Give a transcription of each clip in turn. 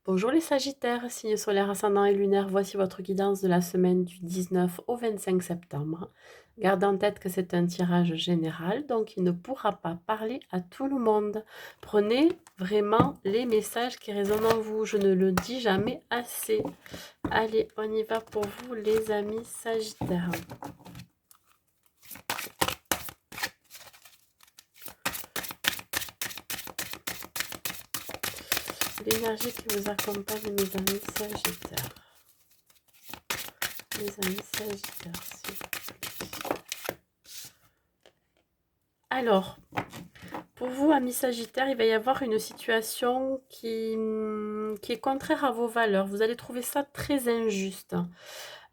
Bonjour les Sagittaires, signe solaire, ascendant et lunaire, voici votre guidance de la semaine du 19 au 25 septembre. Gardez en tête que c'est un tirage général, donc il ne pourra pas parler à tout le monde. Prenez vraiment les messages qui résonnent en vous, je ne le dis jamais assez. Allez, on y va pour vous les amis Sagittaires. L'énergie qui vous accompagne mes amis Sagittaires. Les amis Sagittaires, s'il vous plaît. Alors, pour vous, amis Sagittaires, il va y avoir une situation qui est contraire à vos valeurs. Vous allez trouver ça très injuste.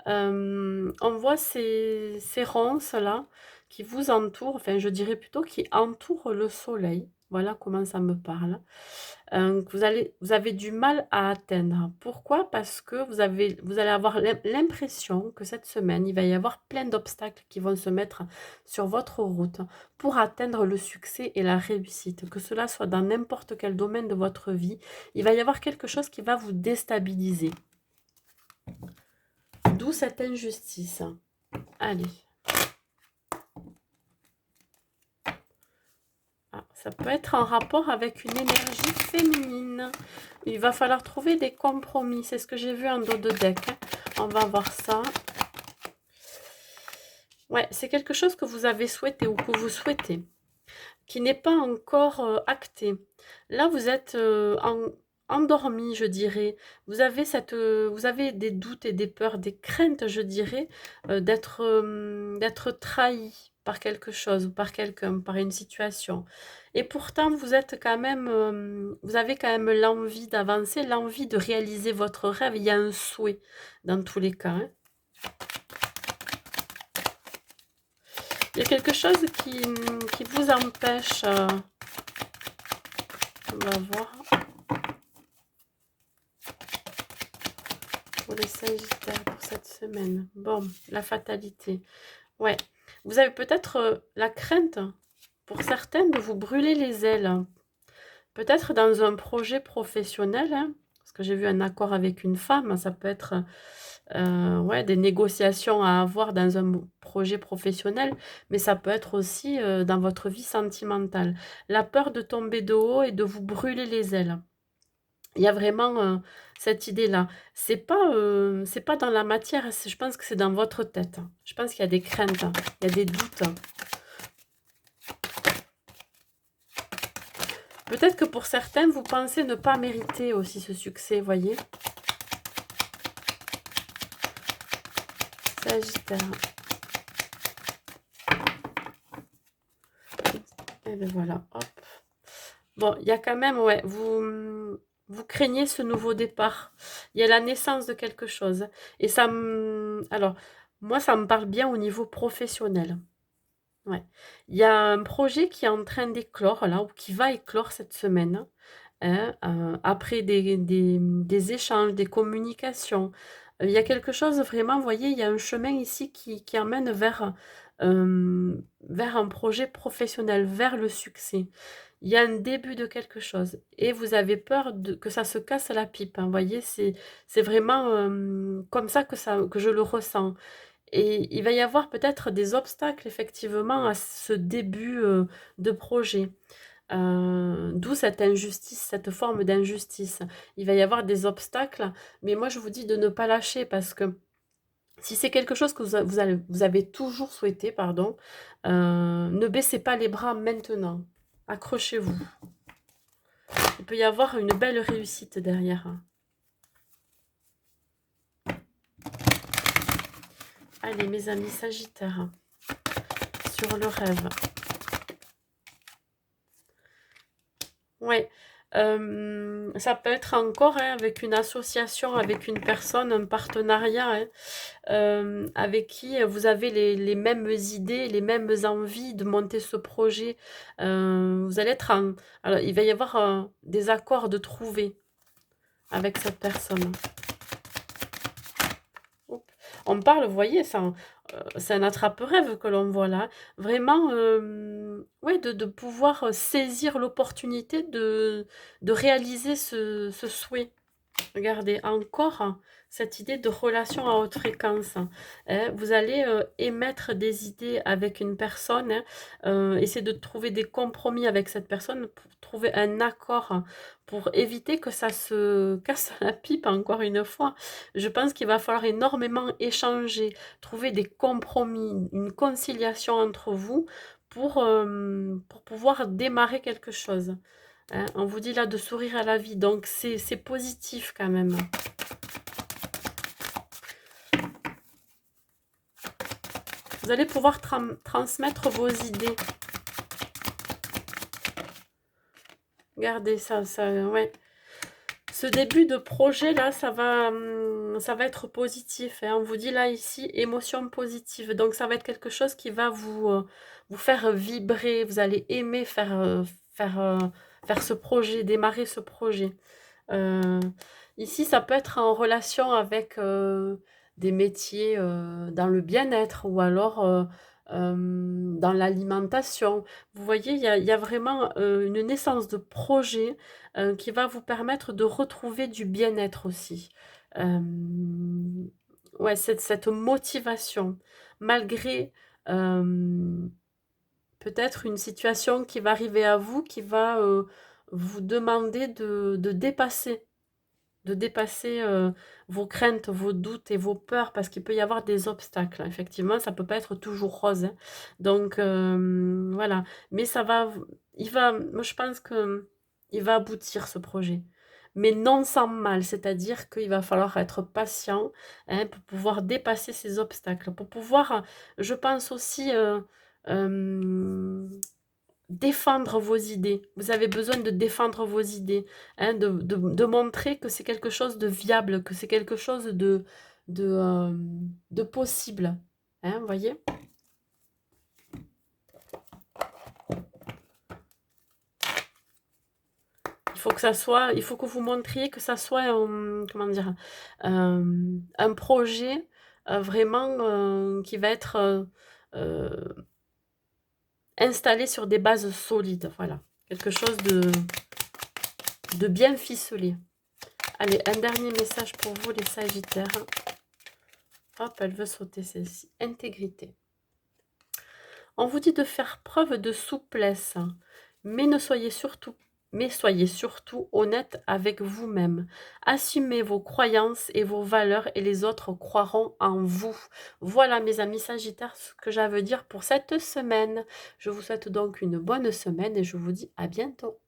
On voit ces ronces là qui vous entourent, enfin je dirais plutôt qui entourent le soleil. Voilà comment ça me parle. Vous avez du mal à atteindre. Pourquoi? Parce que vous allez avoir l'impression que cette semaine, il va y avoir plein d'obstacles qui vont se mettre sur votre route pour atteindre le succès et la réussite. Que cela soit dans n'importe quel domaine de votre vie, il va y avoir quelque chose qui va vous déstabiliser. D'où cette injustice. Allez. Ah, ça peut être en rapport avec une énergie féminine. Il va falloir trouver des compromis. C'est ce que j'ai vu en dos de deck. On va voir ça. Ouais, c'est quelque chose que vous avez souhaité ou que vous souhaitez, qui n'est pas encore acté. Là, vous êtes endormi, je dirais. Vous avez des doutes et des peurs, des craintes, je dirais, d'être trahi par quelque chose ou par quelqu'un, par une situation. Et pourtant, vous avez quand même l'envie d'avancer, l'envie de réaliser votre rêve. Il y a un souhait dans tous les cas, hein. Il y a quelque chose qui vous empêche. On va voir. Pour les Sagittaires pour cette semaine. Bon, la fatalité. Ouais. Vous avez peut-être la crainte, pour certaines, de vous brûler les ailes. Peut-être dans un projet professionnel, hein, parce que j'ai vu un accord avec une femme, ça peut être ouais, des négociations à avoir dans un projet professionnel, mais ça peut être aussi dans votre vie sentimentale. La peur de tomber de haut et de vous brûler les ailes. Il y a vraiment cette idée-là. C'est pas dans la matière, je pense que c'est dans votre tête. Je pense qu'il y a des craintes, il y a des doutes. Peut-être que pour certains, vous pensez ne pas mériter aussi ce succès, voyez. Sagittaire. Et bien voilà, hop. Bon, il y a quand même, ouais, vous craignez ce nouveau départ. Il y a la naissance de quelque chose. Et ça alors, moi, ça me parle bien au niveau professionnel. Ouais. Il y a un projet qui est en train d'éclore là, ou qui va éclore cette semaine, hein, après des échanges, des communications. Il y a quelque chose vraiment, vous voyez, il y a un chemin ici qui emmène vers un projet professionnel, vers le succès. Il y a un début de quelque chose et vous avez peur que ça se casse la pipe, hein, vous voyez, c'est vraiment comme ça que je le ressens. Et il va y avoir peut-être des obstacles effectivement à ce début de projet. D'où cette injustice, cette forme d'injustice. Il va y avoir des obstacles, mais moi je vous dis de ne pas lâcher parce que si c'est quelque chose que vous avez toujours souhaité, pardon, ne baissez pas les bras maintenant. Accrochez-vous. Il peut y avoir une belle réussite derrière. Allez, mes amis Sagittaires, sur le rêve. Ouais, ça peut être encore hein, avec une association, avec une personne, un partenariat, hein, avec qui vous avez les mêmes idées, les mêmes envies de monter ce projet. Vous allez être en... Alors, il va y avoir des accords de trouver avec cette personne. Oups. On parle, vous voyez, c'est un attrape-rêve que l'on voit là. Vraiment, ouais, de pouvoir saisir l'opportunité de réaliser ce souhait. Regardez, encore cette idée de relation à haute fréquence. Vous allez émettre des idées avec une personne, essayer de trouver des compromis avec cette personne pour trouver un accord, pour éviter que ça se casse la pipe, encore une fois. Je pense qu'il va falloir énormément échanger, trouver des compromis, une conciliation entre vous pour pouvoir démarrer quelque chose. Hein. On vous dit là de sourire à la vie, donc c'est positif quand même. Vous allez pouvoir transmettre vos idées. Regardez ça, ouais. Ce début de projet là, ça va être positif. Hein. On vous dit là ici, émotion positive. Donc ça va être quelque chose qui va vous faire vibrer. Vous allez aimer faire ce projet, démarrer ce projet. Euh, Ici, ça peut être en relation avec des métiers dans le bien-être ou alors dans l'alimentation. Vous voyez, il y a vraiment une naissance de projet qui va vous permettre de retrouver du bien-être aussi. Euh, ouais, cette motivation, malgré peut-être une situation qui va arriver à vous, qui va vous demander de dépasser vos craintes, vos doutes et vos peurs, parce qu'il peut y avoir des obstacles. Effectivement, ça peut pas être toujours rose. Hein. Donc, voilà. Mais moi je pense que il va aboutir ce projet. Mais non sans mal, c'est-à-dire qu'il va falloir être patient hein, pour pouvoir dépasser ces obstacles, pour pouvoir, je pense aussi, euh, défendre vos idées. Vous avez besoin de défendre vos idées, hein, de montrer que c'est quelque chose de viable, que c'est quelque chose de, euh, de possible. Hein, vous voyez? Il faut que vous montriez que ça soit, comment dire, un projet vraiment qui va être euh, installé sur des bases solides. Voilà. Quelque chose de bien ficelé. Allez, un dernier message pour vous, les Sagittaires. Hop, elle veut sauter celle-ci. Intégrité. On vous dit de faire preuve de souplesse, mais soyez surtout honnête avec vous-même. Assumez vos croyances et vos valeurs et les autres croiront en vous. Voilà mes amis Sagittaires ce que j'avais à dire pour cette semaine. Je vous souhaite donc une bonne semaine et je vous dis à bientôt.